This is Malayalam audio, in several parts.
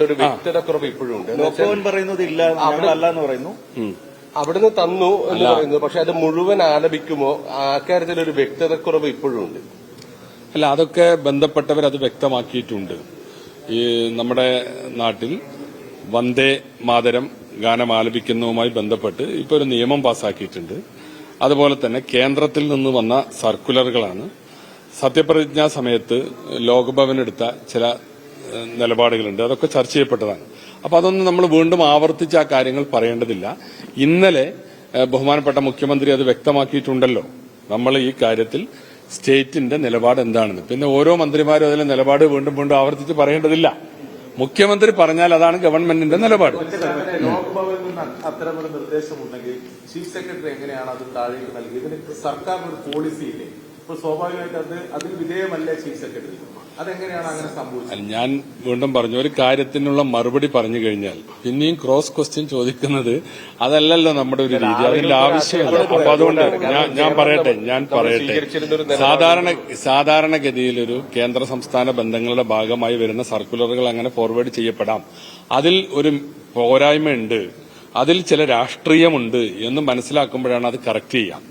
ഒരു വ്യക്തതക്കുറവ് ഇപ്പോഴും ഉണ്ട്. പറയുന്നത് ഇല്ല എന്ന് പറയുന്നു. അവിടുന്ന് തന്നു എന്ന് പറയുന്നു. പക്ഷെ അത് മുഴുവൻ ആലപിക്കുമോ? അക്കാര്യത്തിൽ ഒരു വ്യക്തതക്കുറവ് ഇപ്പോഴും ഉണ്ട്. അല്ല, അതൊക്കെ ബന്ധപ്പെട്ടവർ അത് വ്യക്തമാക്കിയിട്ടുണ്ട്. ഈ നമ്മുടെ നാട്ടിൽ വന്ദേ മാതരം ഗാനം ആലപിക്കുന്നതുമായി ബന്ധപ്പെട്ട് ഇപ്പോൾ ഒരു നിയമം പാസാക്കിയിട്ടുണ്ട്. അതുപോലെ തന്നെ കേന്ദ്രത്തിൽ നിന്ന് വന്ന സർക്കുലറുകളാണ് സത്യപ്രതിജ്ഞാ സമയത്ത് ലോക്ഭവനെടുത്ത ചില നിലപാടുകളുണ്ട്. അതൊക്കെ ചർച്ച ചെയ്യപ്പെട്ടതാണ്. അപ്പൊ അതൊന്നും നമ്മൾ വീണ്ടും ആവർത്തിച്ച് ആ കാര്യങ്ങൾ പറയേണ്ടതില്ല. ഇന്നലെ ബഹുമാനപ്പെട്ട മുഖ്യമന്ത്രി അത് വ്യക്തമാക്കിയിട്ടുണ്ടല്ലോ. നമ്മൾ ഈ കാര്യത്തിൽ സ്റ്റേറ്റിന്റെ നിലപാട് എന്താണെന്ന്. പിന്നെ ഓരോ മന്ത്രിമാരും അതിലെ നിലപാട് വീണ്ടും വീണ്ടും ആവർത്തിച്ച് പറയേണ്ടതില്ല. മുഖ്യമന്ത്രി പറഞ്ഞാൽ അതാണ് ഗവൺമെന്റിന്റെ നിലപാട്. ലോക്ഭവനിൽ നിന്ന് അത്തരമൊരു നിർദ്ദേശമുണ്ടെങ്കിൽ ചീഫ് സെക്രട്ടറി എങ്ങനെയാണ് അത് താഴേക്ക് നൽകിയത്? ഇതിന് സർക്കാരിന് ഒരു പോളിസിയില്ലേ? ഇപ്പോൾ സ്വാഭാവികമായിട്ട് അതിന് വിധേയമല്ലേ ചീഫ് സെക്രട്ടറി? അതെങ്ങനെയാണ് അങ്ങനെ സംഭവിച്ചത്? ഞാൻ വീണ്ടും പറഞ്ഞു, ഒരു കാര്യത്തിനുള്ള മറുപടി പറഞ്ഞു കഴിഞ്ഞാൽ പിന്നെയും ക്രോസ് ക്വസ്റ്റ്യൻ ചോദിക്കുന്നത് അതല്ലല്ലോ നമ്മുടെ ഒരു രീതി. അതിന്റെ ആവശ്യമില്ല. അപ്പൊ അതുകൊണ്ട് ഞാൻ പറയട്ടെ സാധാരണഗതിയിൽ ഒരു കേന്ദ്ര സംസ്ഥാന ബന്ധങ്ങളുടെ ഭാഗമായി വരുന്ന സർക്കുലറുകൾ അങ്ങനെ ഫോർവേഡ് ചെയ്യപ്പെടാം. അതിൽ ഒരു പോരായ്മയുണ്ട്, അതിൽ ചില രാഷ്ട്രീയമുണ്ട് എന്ന് മനസ്സിലാക്കുമ്പോഴാണ് അത് കറക്റ്റ് ചെയ്യാം.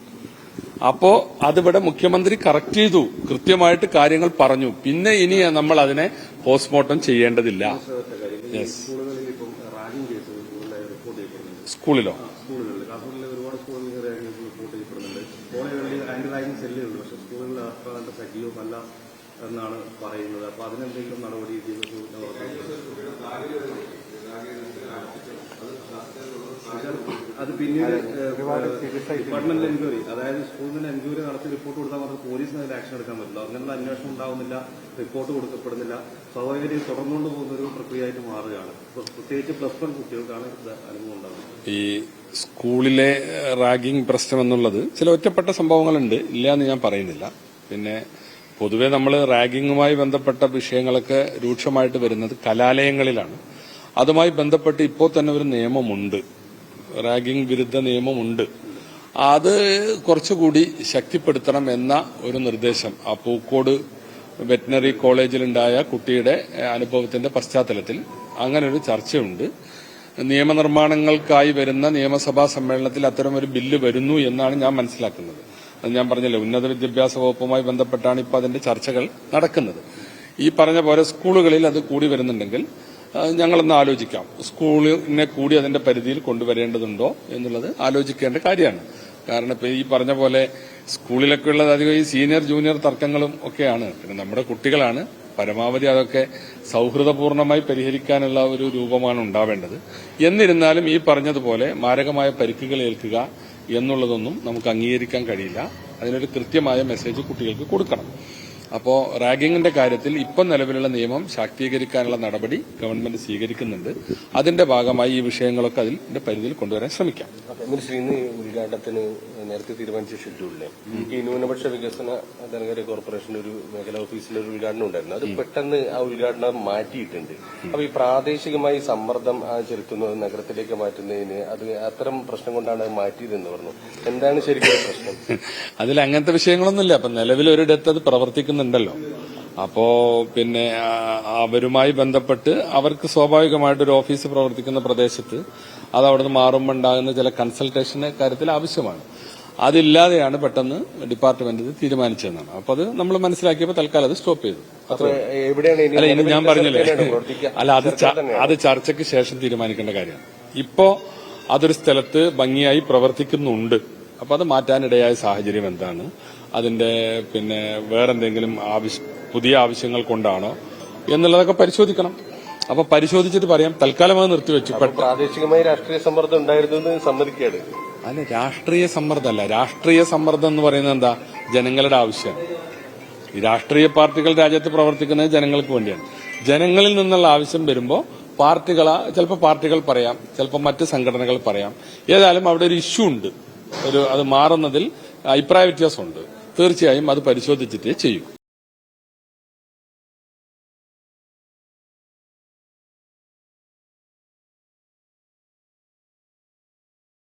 അപ്പോ അതിവിടെ മുഖ്യമന്ത്രി കറക്റ്റ് ചെയ്തു, കൃത്യമായിട്ട് കാര്യങ്ങൾ പറഞ്ഞു. പിന്നെ ഇനി നമ്മൾ അതിനെ പോസ്റ്റ്മോർട്ടം ചെയ്യേണ്ടതില്ല. സ്കൂളിലോ? എന്നാണ് പറയുന്നത്. അപ്പൊ അതിനെന്തെങ്കിലും നടപടി അത് പിന്നീട് ഡിപ്പാർട്ട്മെന്റൽ എൻക്വയറി, അതായത് സ്കൂളിന്റെ എൻക്വയറി നടത്തി റിപ്പോർട്ട് കൊടുത്താൽ മാത്രം പോലീസിന് അതിൽ ആക്ഷൻ എടുക്കാൻ പറ്റില്ല. അങ്ങനെയുള്ള അന്വേഷണം ഉണ്ടാവുന്നില്ല, റിപ്പോർട്ട് കൊടുക്കപ്പെടുന്നില്ല. സ്വാഭാവികമായി തുടർന്നുകൊണ്ട് പോകുന്ന ഒരു പ്രക്രിയയായിട്ട് മാറുകയാണ്. പ്രത്യേകിച്ച് +1 കുട്ടികൾക്കാണ് അനുഭവം ഉണ്ടാകുന്നത്. ഈ സ്കൂളിലെ റാഗിംഗ് പ്രശ്നം എന്നുള്ളത് ചില ഒറ്റപ്പെട്ട സംഭവങ്ങളുണ്ട്, ഇല്ല എന്ന് ഞാൻ പറയുന്നില്ല. പിന്നെ പൊതുവെ നമ്മൾ റാഗിങ്ങുമായി ബന്ധപ്പെട്ട വിഷയങ്ങളൊക്കെ രൂക്ഷമായിട്ട് വരുന്നത് കലാലയങ്ങളിലാണ്. അതുമായി ബന്ധപ്പെട്ട് ഇപ്പോൾ തന്നെ ഒരു നിയമമുണ്ട്, റാഗിംഗ് വിരുദ്ധ നിയമമുണ്ട്. അത് കുറച്ചുകൂടി ശക്തിപ്പെടുത്തണം എന്ന ഒരു നിർദ്ദേശം ആ പൂക്കോട് വെറ്റിനറി കോളേജിലുണ്ടായ കുട്ടിയുടെ അനുഭവത്തിന്റെ പശ്ചാത്തലത്തിൽ അങ്ങനൊരു ചർച്ചയുണ്ട്. നിയമനിർമ്മാണങ്ങൾക്കായി വരുന്ന നിയമസഭാ സമ്മേളനത്തിൽ അത്തരമൊരു ബില്ല് വരുന്നു എന്നാണ് ഞാൻ മനസ്സിലാക്കുന്നത്. അത് ഞാൻ പറഞ്ഞല്ലോ, ഉന്നത വിദ്യാഭ്യാസ വകുപ്പുമായി ബന്ധപ്പെട്ടാണ് ഇപ്പോൾ അതിന്റെ ചർച്ചകൾ നടക്കുന്നത്. ഈ പറഞ്ഞ പോലെ സ്കൂളുകളിൽ അത് കൂടി വരുന്നുണ്ടെങ്കിൽ ഞങ്ങളൊന്ന് ആലോചിക്കാം. സ്കൂളിനെ കൂടി അതിന്റെ പരിധിയിൽ കൊണ്ടുവരേണ്ടതുണ്ടോ എന്നുള്ളത് ആലോചിക്കേണ്ട കാര്യമാണ്. കാരണം ഇപ്പൊ ഈ പറഞ്ഞ പോലെ സ്കൂളിലൊക്കെ ഉള്ളത് അധികം ഈ സീനിയർ ജൂനിയർ തർക്കങ്ങളും ഒക്കെയാണ്. പിന്നെ നമ്മുടെ കുട്ടികളാണ്, പരമാവധി അതൊക്കെ സൌഹൃദപൂർണമായി പരിഹരിക്കാനുള്ള ഒരു രൂപമാണ് ഉണ്ടാവേണ്ടത്. എന്നിരുന്നാലും ഈ പറഞ്ഞതുപോലെ മാരകമായ പരിക്കുകൾ ഏൽക്കുക എന്നുള്ളതൊന്നും നമുക്ക് അംഗീകരിക്കാൻ കഴിയില്ല. അതിനൊരു കൃത്യമായ മെസ്സേജ് കുട്ടികൾക്ക് കൊടുക്കണം. അപ്പോ റാഗിങ്ങിന്റെ കാര്യത്തിൽ ഇപ്പം നിലവിലുള്ള നിയമം ശാക്തീകരിക്കാനുള്ള നടപടി ഗവൺമെന്റ് സ്വീകരിക്കുന്നുണ്ട്. അതിന്റെ ഭാഗമായി ഈ വിഷയങ്ങളൊക്കെ അതിന്റെ പരിധിയിൽ കൊണ്ടുവരാൻ ശ്രമിക്കാം. ഇന്ന് ഉദ്ഘാടനത്തിന് നേരത്തെ തീരുമാനിച്ച ഷെഡ്യൂളില് ഈ ന്യൂനപക്ഷ വികസന ധനകാര്യ കോർപ്പറേഷന്റെ ഒരു മേഖലാ ഓഫീസിലെ ഒരു ഉദ്ഘാടനം ഉണ്ടായിരുന്നു. അത് പെട്ടെന്ന് ആ ഉദ്ഘാടനം മാറ്റിയിട്ടുണ്ട്. അപ്പൊ ഈ പ്രാദേശികമായി സമ്മർദ്ദം ചെലുത്തുന്നത് നഗരത്തിലേക്ക് മാറ്റുന്നതിന് അത് അത്തരം പ്രശ്നം കൊണ്ടാണ് അത് മാറ്റിയതെന്ന് പറഞ്ഞു. എന്താണ് ശരിക്കും പ്രശ്നം? അതിൽ അങ്ങനത്തെ വിഷയങ്ങളൊന്നുമില്ല. അപ്പൊ നിലവിലൊരിടത്ത് അത് പ്രവർത്തിക്കുന്നുണ്ടല്ലോ. അപ്പോ പിന്നെ അവരുമായി ബന്ധപ്പെട്ട് അവർക്ക് സ്വാഭാവികമായിട്ടൊരു ഓഫീസ് പ്രവർത്തിക്കുന്ന പ്രദേശത്ത് അത് അവിടുന്ന് മാറുമ്പോൾ ഉണ്ടാകുന്ന ചില കൺസൾട്ടേഷന്റെ കാര്യത്തിൽ ആവശ്യമാണ്. അതില്ലാതെയാണ് പെട്ടെന്ന് ഡിപ്പാർട്ട്മെന്റ് ഇത് തീരുമാനിച്ചതെന്നാണ്. അപ്പൊ അത് നമ്മൾ മനസ്സിലാക്കിയപ്പോൾ തൽക്കാലം അത് സ്റ്റോപ്പ് ചെയ്തു. അല്ല, ഇനി ഞാൻ പറഞ്ഞില്ലേ, അല്ല അത് ചർച്ചയ്ക്ക് ശേഷം തീരുമാനിക്കേണ്ട കാര്യമാണ്. ഇപ്പോ അതൊരു സ്ഥലത്ത് ഭംഗിയായി പ്രവർത്തിക്കുന്നുണ്ട്. അപ്പൊ അത് മാറ്റാനിടയായ സാഹചര്യം എന്താണ്, അതിന്റെ പിന്നെ വേറെന്തെങ്കിലും പുതിയ ആവശ്യങ്ങൾ കൊണ്ടാണോ എന്നുള്ളതൊക്കെ പരിശോധിക്കണം. അപ്പൊ പരിശോധിച്ചിട്ട് പറയാം. തൽക്കാലം അത് നിർത്തിവെച്ചു. പ്രാദേശികമായി രാഷ്ട്രീയ സമ്മർദ്ദം ഉണ്ടായിരുന്നു സമ്മതിക്കുകയാണ്. അല്ല, രാഷ്ട്രീയ സമ്മർദ്ദമല്ല. രാഷ്ട്രീയ സമ്മർദ്ദം എന്ന് പറയുന്നത് എന്താ? ജനങ്ങളുടെ ആവശ്യമാണ്. ഈ രാഷ്ട്രീയ പാർട്ടികൾ രാജ്യത്ത് പ്രവർത്തിക്കുന്നത് ജനങ്ങൾക്ക് വേണ്ടിയാണ്. ജനങ്ങളിൽ നിന്നുള്ള ആവശ്യം വരുമ്പോൾ ചിലപ്പോൾ പാർട്ടികൾ പറയാം, ചിലപ്പോൾ മറ്റ് സംഘടനകൾ പറയാം. ഏതായാലും അവിടെ ഒരു ഇഷ്യൂ ഉണ്ട്, അത് മാറുന്നതിൽ അഭിപ്രായ വ്യത്യാസമുണ്ട്. തീർച്ചയായും അത് പരിശോധിച്ചിട്ടേ ചെയ്യും.